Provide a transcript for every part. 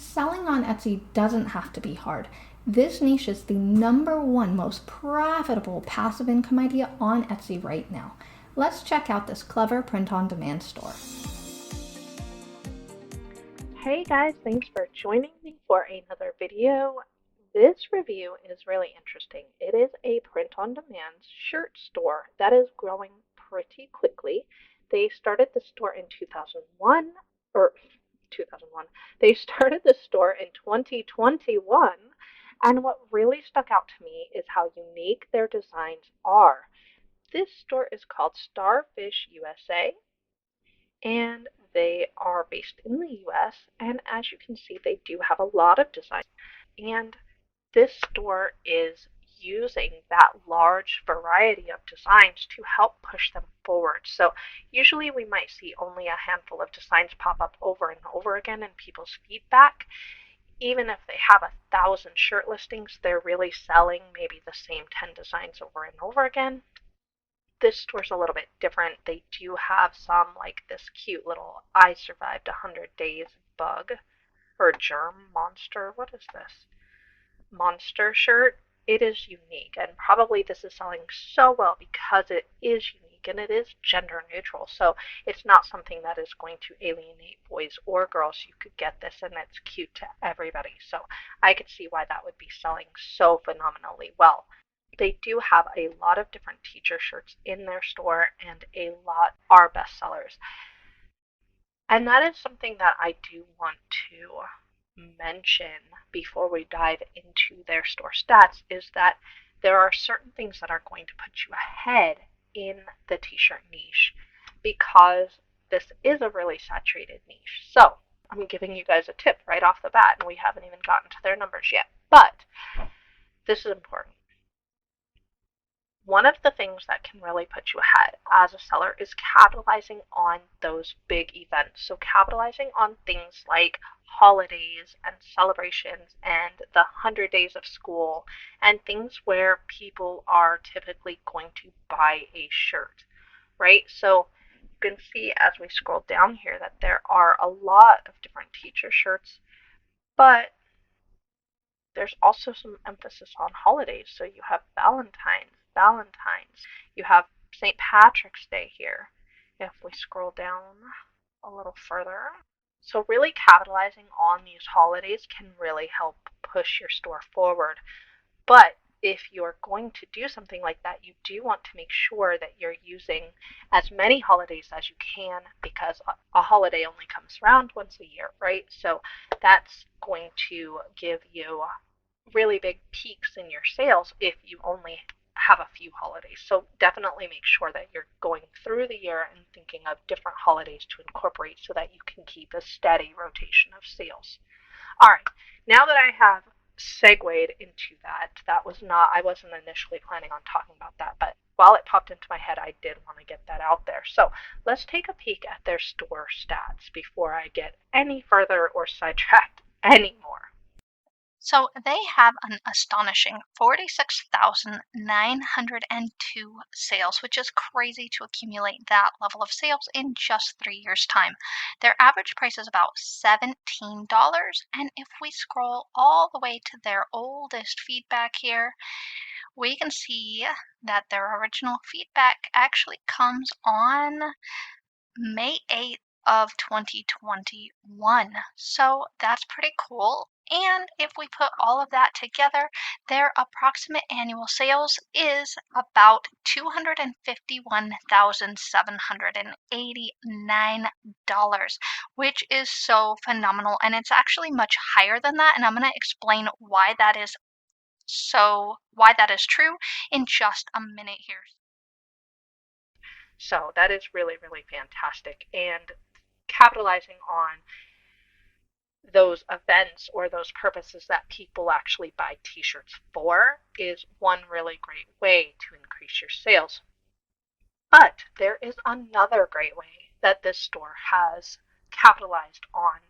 selling on Etsy doesn't have to be hard. This niche is the #1 most profitable passive income idea on Etsy right now. Let's check out this clever print-on-demand store. Hey guys, thanks for joining me for another video. This review is really interesting. It is a print-on-demand shirt store that is growing pretty quickly. They started the store in 2001. They started the store in 2021, and what really stuck out to me is how unique their designs are. This store is called Starfish USA, and they are based in the US, and as you can see, they do have a lot of designs. And this store is using that large variety of designs to help push them forward. So usually we might see only a handful of designs pop up over and over again in people's feedback. Even if they have 1,000 shirt listings, they're really selling maybe the same 10 designs over and over again. This store's a little bit different. They do have some like this cute little "I survived 100 days" bug or germ monster. What is this? Monster shirt. It is unique, and probably this is selling so well because it is unique and it is gender neutral. So it's not something that is going to alienate boys or girls. You could get this and it's cute to everybody. So I could see why that would be selling so phenomenally well. They do have a lot of different teacher shirts in their store, and a lot are bestsellers. And that is something that I do want to mention before we dive into their store stats, is that there are certain things that are going to put you ahead in the t-shirt niche because this is a really saturated niche. So I'm giving you guys a tip right off the bat, and we haven't even gotten to their numbers yet, but this is important. One of the things that can really put you ahead as a seller is capitalizing on those big events. So capitalizing on things like holidays and celebrations and the 100 days of school and things where people are typically going to buy a shirt, right? So you can see as we scroll down here that there are a lot of different teacher shirts, but there's also some emphasis on holidays. So you have Valentine's, you have St. Patrick's Day here, if we scroll down a little further. So really capitalizing on these holidays can really help push your store forward. But if you're going to do something like that, you do want to make sure that you're using as many holidays as you can, because a holiday only comes around once a year, right? So that's going to give you really big peaks in your sales if you only have a few holidays. So definitely make sure that you're going through the year and thinking of different holidays to incorporate so that you can keep a steady rotation of sales. All right, now that I have segued into that, I wasn't initially planning on talking about that, but while it popped into my head, I did want to get that out there. So let's take a peek at their store stats before I get any further or sidetracked anymore. So they have an astonishing 46,902 sales, which is crazy to accumulate that level of sales in just 3 years' time. Their average price is about $17, and if we scroll all the way to their oldest feedback here, we can see that their original feedback actually comes on May 8th of 2021. So that's pretty cool. And if we put all of that together, their approximate annual sales is about $251,789, which is so phenomenal. And it's actually much higher than that. And I'm going to explain why that is true in just a minute here. So that is really, really fantastic. And capitalizing on those events or those purposes that people actually buy t-shirts for is one really great way to increase your sales. But there is another great way that this store has capitalized on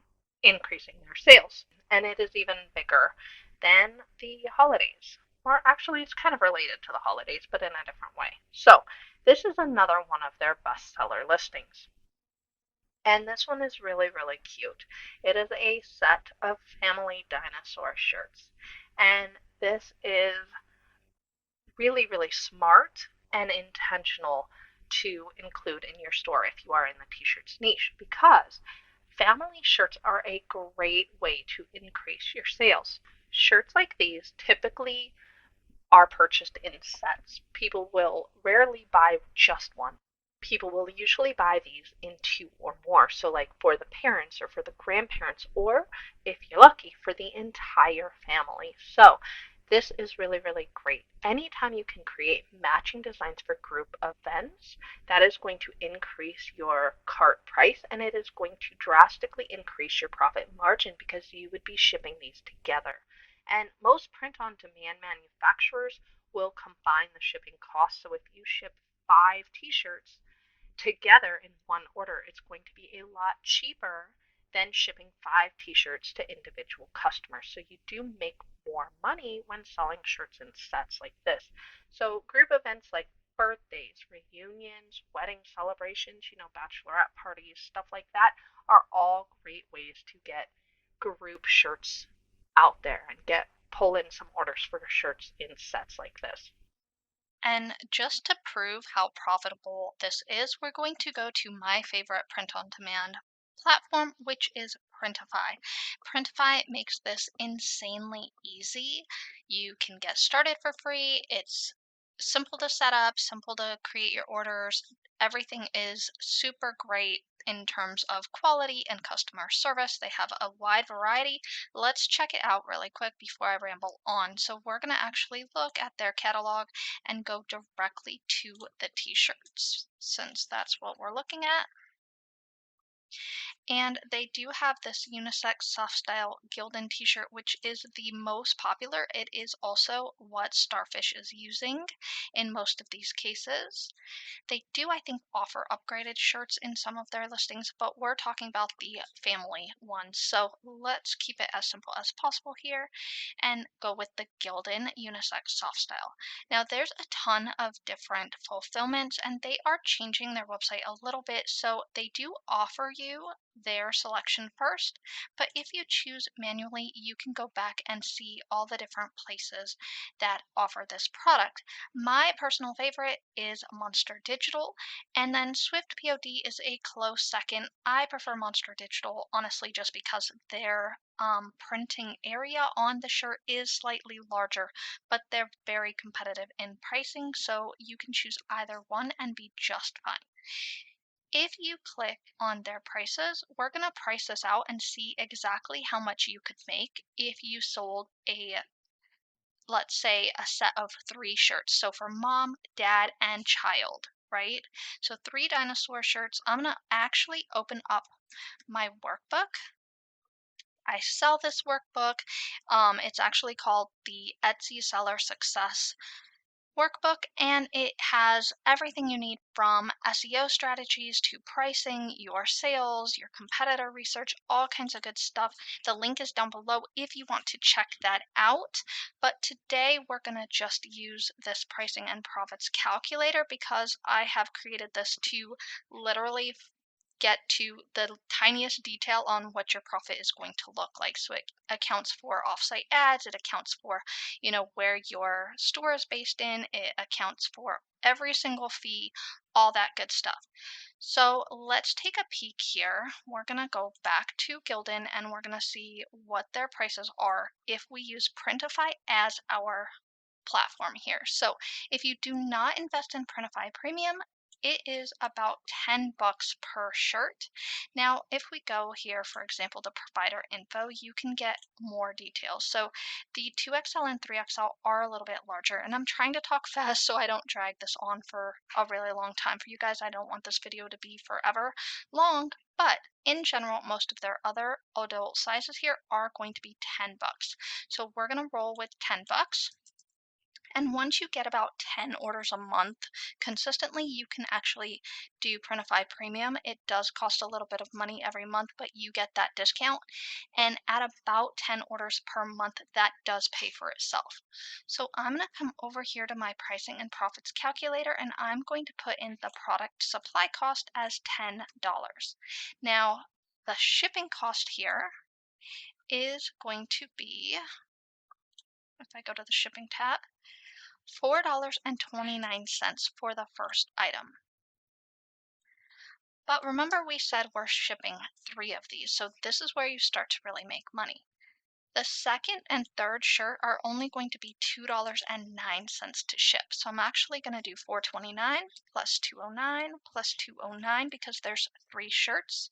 increasing their sales, and it is even bigger than the holidays. Or actually, it's kind of related to the holidays, but in a different way. So this is another one of their bestseller listings. And this one is really, really cute. It is a set of family dinosaur shirts. And this is really, really smart and intentional to include in your store if you are in the t-shirts niche, because family shirts are a great way to increase your sales. Shirts like these typically are purchased in sets. People will rarely buy just one. People will usually buy these in two or more. So, like for the parents or for the grandparents, or if you're lucky, for the entire family. So, this is really, really great. Anytime you can create matching designs for group events, that is going to increase your cart price, and it is going to drastically increase your profit margin because you would be shipping these together. And most print-on-demand manufacturers will combine the shipping costs. So if you ship 5 t-shirts together in one order, it's going to be a lot cheaper than shipping 5 t-shirts to individual customers. So you do make more money when selling shirts in sets like this. So group events like birthdays, reunions, wedding celebrations, bachelorette parties, stuff like that are all great ways to get group shirts out there and pull in some orders for shirts in sets like this. And just to prove how profitable this is, we're going to go to my favorite print-on-demand platform, which is Printify. Printify makes this insanely easy. You can get started for free. It's simple to set up, simple to create your orders. Everything is super great in terms of quality and customer service. They have a wide variety. Let's check it out really quick before I ramble on. So we're going to actually look at their catalog and go directly to the t-shirts, since that's what we're looking at. And they do have this unisex soft style Gildan t-shirt, which is the most popular. It is also what Starfish is using in most of these cases. They do, I think, offer upgraded shirts in some of their listings, but we're talking about the family ones. So let's keep it as simple as possible here and go with the Gildan unisex soft style. Now, there's a ton of different fulfillments, and they are changing their website a little bit. So they do offer you their selection first, but if you choose manually, you can go back and see all the different places that offer this product. My personal favorite is Monster Digital, and then Swift POD is a close second. I prefer Monster Digital, honestly, just because their printing area on the shirt is slightly larger, but they're very competitive in pricing, so you can choose either one and be just fine. If you click on their prices, we're going to price this out and see exactly how much you could make if you sold let's say, a set of 3 shirts. So for mom, dad, and child, right? So 3 dinosaur shirts. I'm going to actually open up my workbook. I sell this workbook. It's actually called the Etsy Seller Success Workbook, and it has everything you need from SEO strategies to pricing, your sales, your competitor research, all kinds of good stuff. The link is down below if you want to check that out. But today we're going to just use this pricing and profits calculator because I have created this to literally get to the tiniest detail on what your profit is going to look like. So it accounts for offsite ads, it accounts for, where your store is based in, it accounts for every single fee, all that good stuff. So let's take a peek here. We're going to go back to Gildan and we're going to see what their prices are if we use Printify as our platform here. So if you do not invest in Printify Premium, it is about $10 per shirt. Now, if we go here, for example, to provider info, you can get more details. So the 2XL and 3XL are a little bit larger, and I'm trying to talk fast so I don't drag this on for a really long time for you guys. I don't want this video to be forever long, but in general, most of their other adult sizes here are going to be $10. So we're going to roll with $10. And once you get about 10 orders a month consistently, you can actually do Printify Premium. It does cost a little bit of money every month, but you get that discount. And at about 10 orders per month, that does pay for itself. So I'm going to come over here to my pricing and profits calculator, and I'm going to put in the product supply cost as $10. Now, the shipping cost here is going to be, if I go to the shipping tab, $4.29 for the first item. But remember, we said we're shipping 3 of these, so this is where you start to really make money. The second and third shirt are only going to be $2.09 to ship. So I'm actually going to do $4.29 plus $2.09 plus $2.09 because there's 3 shirts.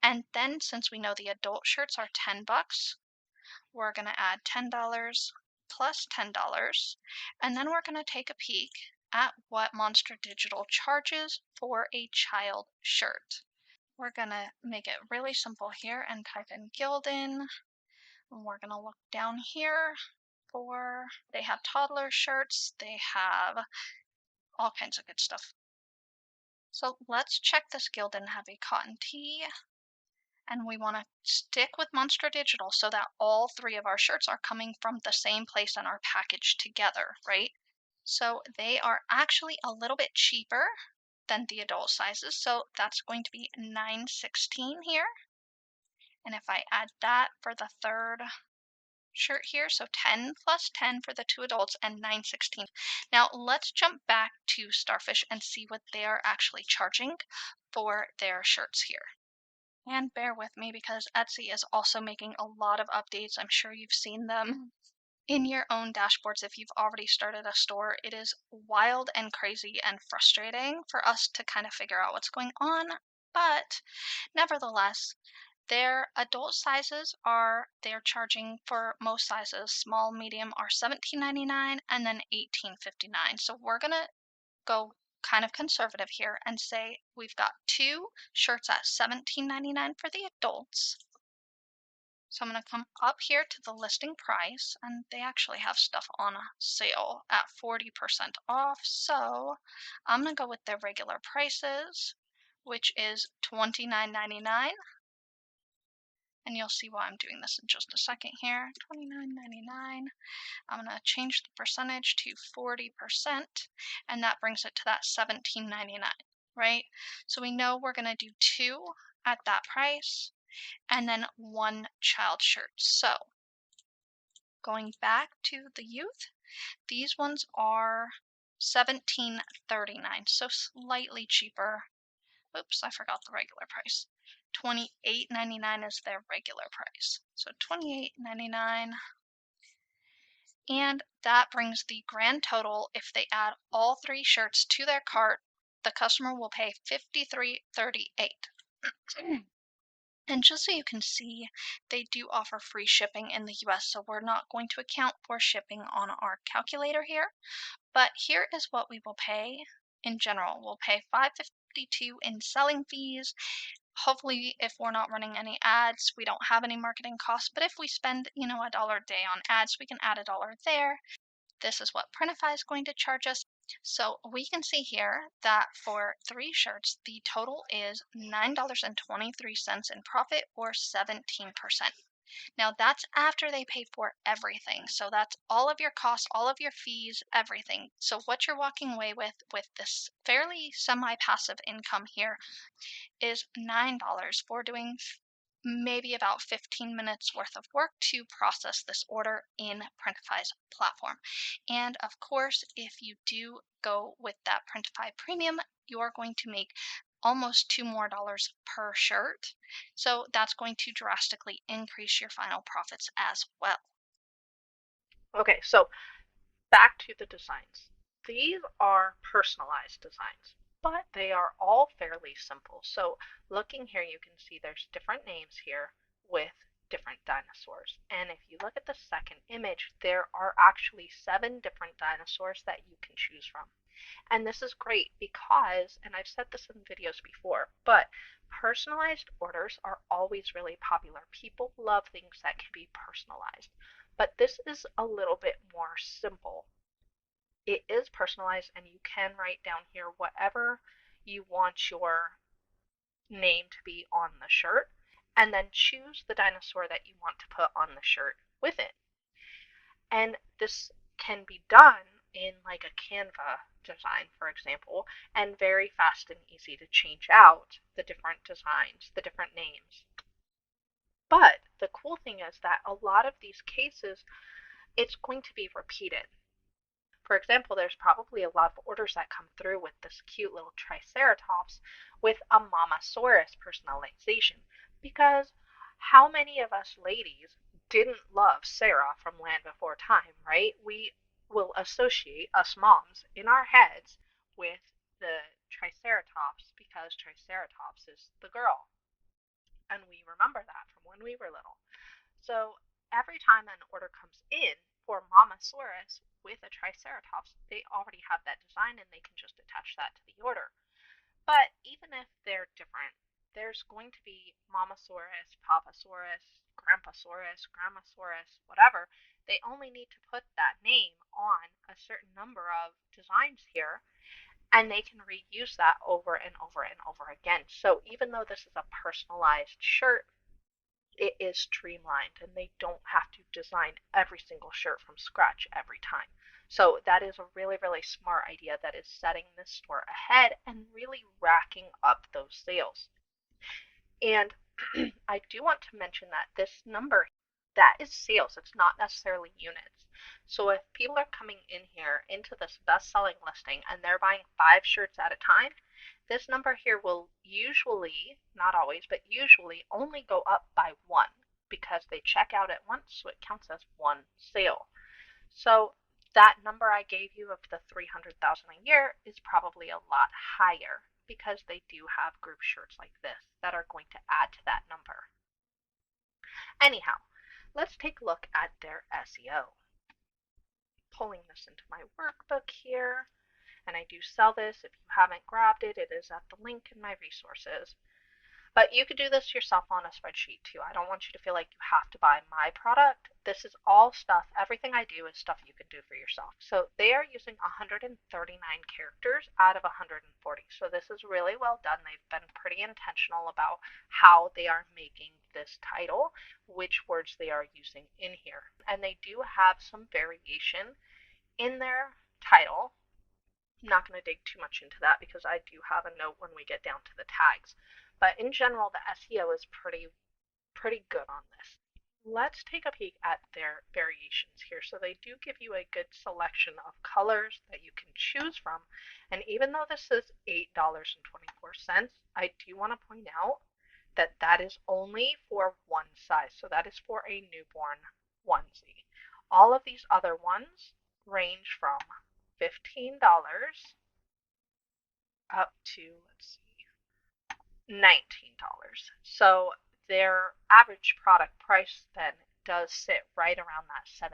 And then since we know the adult shirts are $10, we're going to add $10 plus $10, and then we're going to take a peek at what Monster Digital charges for a child shirt. We're going to make it really simple here and type in Gildan. And we're going to look down here for, they have toddler shirts, they have all kinds of good stuff. So let's check this Gildan heavy cotton tee. And we want to stick with Monster Digital so that all 3 of our shirts are coming from the same place in our package together, right? So they are actually a little bit cheaper than the adult sizes, so that's going to be $9.16 here. And if I add that for the third shirt here, so 10 plus 10 for the 2 adults and $9.16. Now let's jump back to Starfish and see what they are actually charging for their shirts here. And bear with me because Etsy is also making a lot of updates. I'm sure you've seen them in your own dashboards if you've already started a store. It is wild and crazy and frustrating for us to kind of figure out what's going on, but nevertheless, their adult sizes they're charging for most sizes, small, medium are $17.99 and then $18.59. So we're gonna go kind of conservative here and say we've got 2 shirts at $17.99 for the adults. So I'm going to come up here to the listing price, and they actually have stuff on sale at 40% off. So I'm going to go with their regular prices, which is $29.99. And you'll see why I'm doing this in just a second here. $29.99. I'm going to change the percentage to 40%, and that brings it to that $17.99, right? So we know we're going to do 2 at that price, and then 1 child shirt. So going back to the youth, these ones are $17.39, so slightly cheaper. Oops, I forgot the regular price. $28.99 is their regular price. So $28.99. And that brings the grand total, if they add all 3 shirts to their cart, the customer will pay $53.38. And just so you can see, they do offer free shipping in the US, so we're not going to account for shipping on our calculator here. But here is what we will pay in general. We'll pay $5.52 in selling fees. Hopefully, if we're not running any ads, we don't have any marketing costs. But if we spend, $1 a day on ads, we can add $1 there. This is what Printify is going to charge us. So we can see here that for 3 shirts, the total is $9.23 in profit, or 17%. Now that's after they pay for everything. So that's all of your costs, all of your fees, everything. So what you're walking away with this fairly semi-passive income here is $9 for doing maybe about 15 minutes worth of work to process this order in Printify's platform. And of course, if you do go with that Printify Premium, you're going to make almost $2 more per shirt. So that's going to drastically increase your final profits as well. Okay, so back to the designs. These are personalized designs, but they are all fairly simple. So looking here, you can see there's different names here with different dinosaurs. And if you look at the second image, there are actually 7 different dinosaurs that you can choose from. And this is great because, and I've said this in videos before, but personalized orders are always really popular. People love things that can be personalized. But this is a little bit more simple. it is personalized, and you can write down here whatever you want your name to be on the shirt, and then choose the dinosaur that you want to put on the shirt with it. And this can be done in like a Canva design, for example, and very fast and easy to change out the different designs, the different names. But the cool thing is that a lot of these cases, it's going to be repeated. For example, there's probably a lot of orders that come through with this cute little Triceratops with a Momosaurus personalization, because how many of us ladies didn't love Sarah from Land Before Time, right? We will associate us moms in our heads with the Triceratops because Triceratops is the girl, and we remember that from when we were little. So every time an order comes in for Momosaurus with a Triceratops, they already have that design and they can just attach that to the order. But even if they're different, there's going to be Momosaurus, Papasaurus, Grandpasaurus, Grandmasaurus, whatever. They only need to put that name on a certain number of designs here, and they can reuse that over and over and over again. So even though this is a personalized shirt, it is streamlined, and they don't have to design every single shirt from scratch every time. So that is a really, really smart idea that is setting this store ahead and really racking up those sales. And I do want to mention that this number, that is sales. It's not necessarily units. So if people are coming in here into this best-selling listing and they're buying 5 shirts at a time, this number here will usually, not always, but usually only go up by 1 because they check out at once, so it counts as 1 sale. So that number I gave you of the 300,000 a year is probably a lot higher because they do have group shirts like this that are going to add to that number. Anyhow, let's take a look at their SEO. Pulling this into my workbook here, and I do sell this. If you haven't grabbed it, it is at the link in my resources. But you could do this yourself on a spreadsheet too. I don't want you to feel like you have to buy my product. This is all stuff, everything I do is stuff you can do for yourself. So they are using 139 characters out of 140. So this is really well done. They've been pretty intentional about how they are making this title, which words they are using in here. And they do have some variation in their title. I'm not going to dig too much into that because I do have a note when we get down to the tags. But in general, the SEO is pretty good on this. Let's take a peek at their variations here. So they do give you a good selection of colors that you can choose from. And even though this is $8.24, I do want to point out that that is only for one size. So that is for a newborn onesie. All of these other ones range from $15 up to, let's see, $19. So their average product price then does sit right around that $17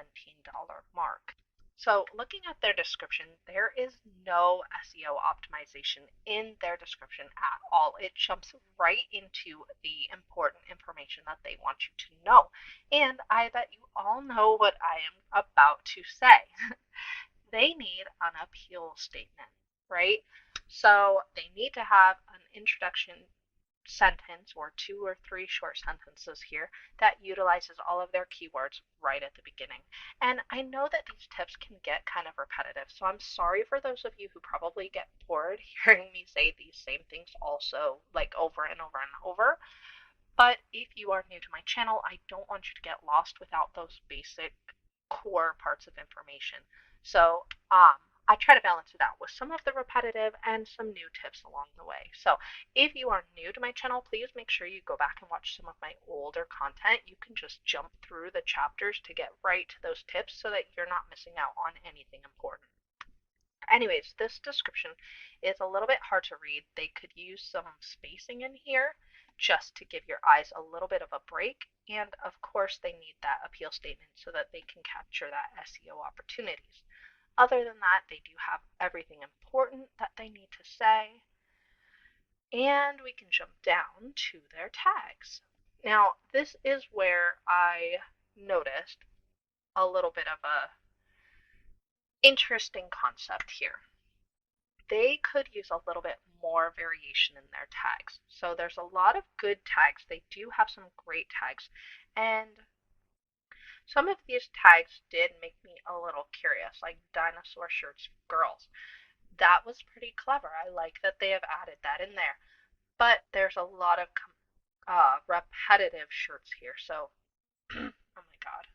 mark. So looking at their description, there is no SEO optimization in their description at all. It jumps right into the important information that they want you to know. And I bet you all know what I am about to say. They need an appeal statement, right? So they need to have an introduction sentence or 2 or 3 short sentences here that utilizes all of their keywords right at the beginning. And I know that these tips can get kind of repetitive, so I'm sorry for those of you who probably get bored hearing me say these same things also like over and over and over. But if you are new to my channel, I don't want you to get lost without those basic core parts of information. So I try to balance it out with some of the repetitive and some new tips along the way. So if you are new to my channel, please make sure you go back and watch some of my older content. You can just jump through the chapters to get right to those tips so that you're not missing out on anything important. Anyways, this description is a little bit hard to read. They could use some spacing in here just to give your eyes a little bit of a break. And of course, they need that appeal statement so that they can capture that SEO opportunities. Other than that, they do have everything important that they need to say. And we can jump down to their tags. Now, this is where I noticed a little bit of a Interesting concept here. They could use a little bit more variation in their tags. So there's a lot of good tags. They do have some great tags. And some of these tags did make me a little curious, like dinosaur shirts for girls. That was pretty clever. I like that they have added that in there. But there's a lot of repetitive shirts here. So, oh my God,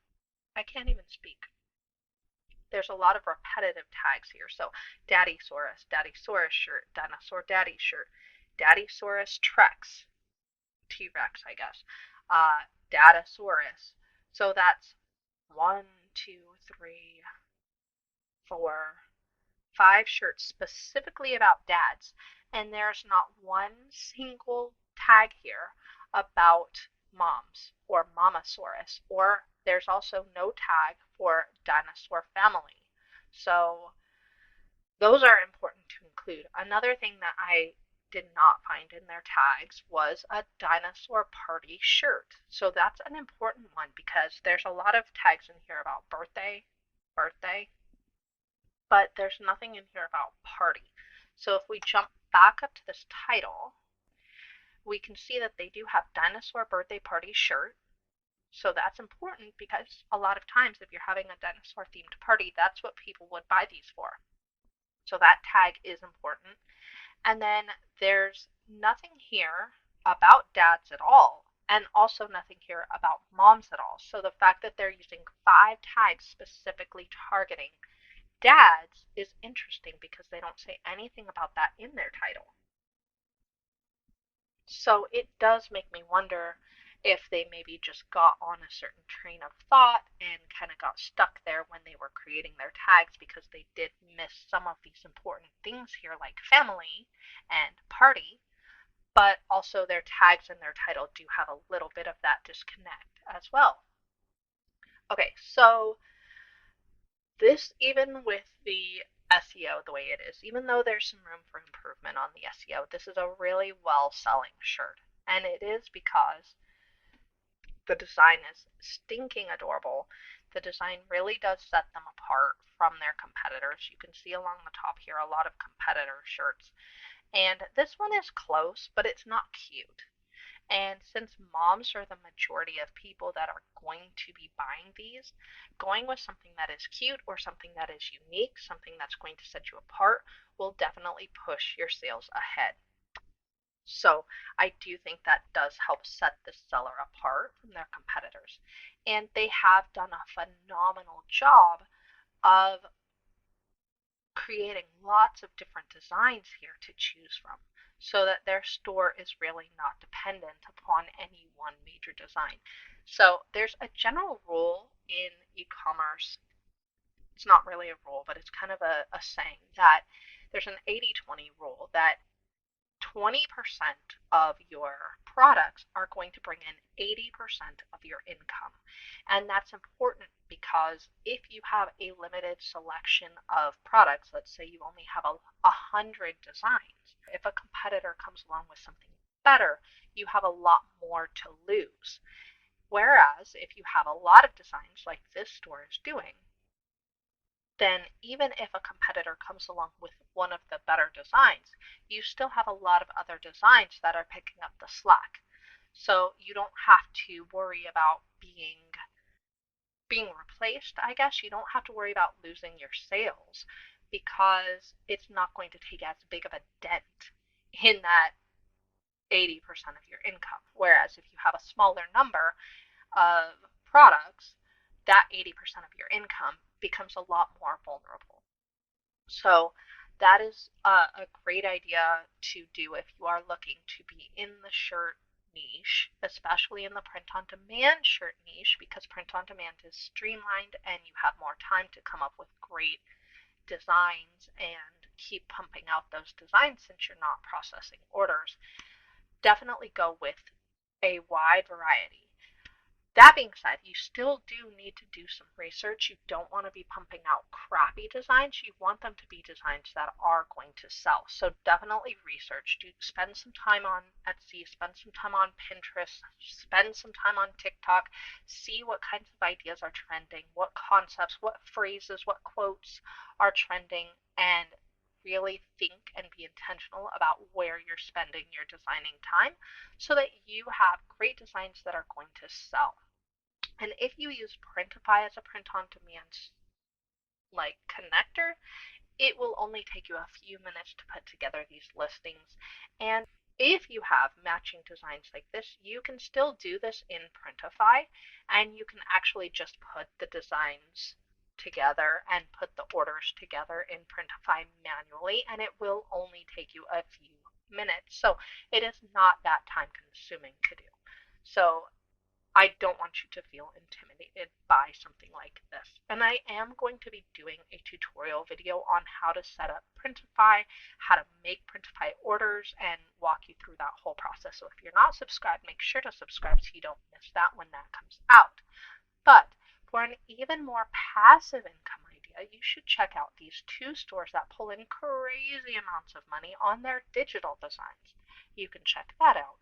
I can't even speak. There's a lot of repetitive tags here. So, Daddysaurus shirt, Dinosaur Daddy shirt, Daddysaurus Trex, T-Rex, I guess, Datasaurus. So that's 1, 2, 3, 4, 5 shirts specifically about dads, and there's not one single tag here about moms or Mamasaurus, or there's also no tag for dinosaur family. So those are important to include. Another thing that I did not find in their tags was a dinosaur party shirt. So that's an important one because there's a lot of tags in here about birthday, but there's nothing in here about party. So if we jump back up to this title, we can see that they do have dinosaur birthday party shirt. So that's important because a lot of times if you're having a dinosaur themed party, that's what people would buy these for. So that tag is important. And then there's nothing here about dads at all, and also nothing here about moms at all. So the fact that they're using 5 tags specifically targeting dads is interesting because they don't say anything about that in their title. So it does make me wonder if they maybe just got on a certain train of thought and kind of got stuck there when they were creating their tags because they did miss some of these important things here like family and party, but also their tags and their title do have a little bit of that disconnect as well. Okay, so this, even with the SEO the way it is, even though there's some room for improvement on the SEO, this is a really well-selling shirt. And it is because the design is stinking adorable. The design really does set them apart from their competitors. You can see along the top here a lot of competitor shirts. And this one is close, but it's not cute. And since moms are the majority of people that are going to be buying these, going with something that is cute or something that is unique, something that's going to set you apart, will definitely push your sales ahead. So I do think that does help set this seller apart from their competitors. And they have done a phenomenal job of creating lots of different designs here to choose from so that their store is really not dependent upon any one major design. So there's a general rule in e-commerce. It's not really a rule, but it's kind of a saying that there's an 80-20 rule that 20% of your products are going to bring in 80% of your income. And that's important because if you have a limited selection of products, let's say you only have 100 designs, if a competitor comes along with something better, you have a lot more to lose. Whereas if you have a lot of designs like this store is doing, then even if a competitor comes along with one of the better designs, you still have a lot of other designs that are picking up the slack. So you don't have to worry about being replaced, I guess. You don't have to worry about losing your sales because it's not going to take as big of a dent in that 80% of your income. Whereas if you have a smaller number of products, that 80% of your income becomes a lot more vulnerable. So that is a great idea to do if you are looking to be in the shirt niche, especially in the print-on-demand shirt niche, because print-on-demand is streamlined and you have more time to come up with great designs and keep pumping out those designs since you're not processing orders. Definitely go with a wide variety. That being said, you still do need to do some research. You don't want to be pumping out crappy designs. You want them to be designs that are going to sell. So definitely research. Do spend some time on Etsy, spend some time on Pinterest, spend some time on TikTok, see what kinds of ideas are trending, what concepts, what phrases, what quotes are trending, and really think and be intentional about where you're spending your designing time so that you have great designs that are going to sell. And if you use Printify as a print-on-demand like connector, it will only take you a few minutes to put together these listings. And if you have matching designs like this, you can still do this in Printify, and you can actually just put the designs together and put the orders together in Printify manually, and it will only take you a few minutes. So it is not that time consuming to do. So I don't want you to feel intimidated by something like this. And I am going to be doing a tutorial video on how to set up Printify, how to make Printify orders, and walk you through that whole process. So if you're not subscribed, make sure to subscribe so you don't miss that when that comes out. But for an even more passive income idea, you should check out these two stores that pull in crazy amounts of money on their digital designs. You can check that out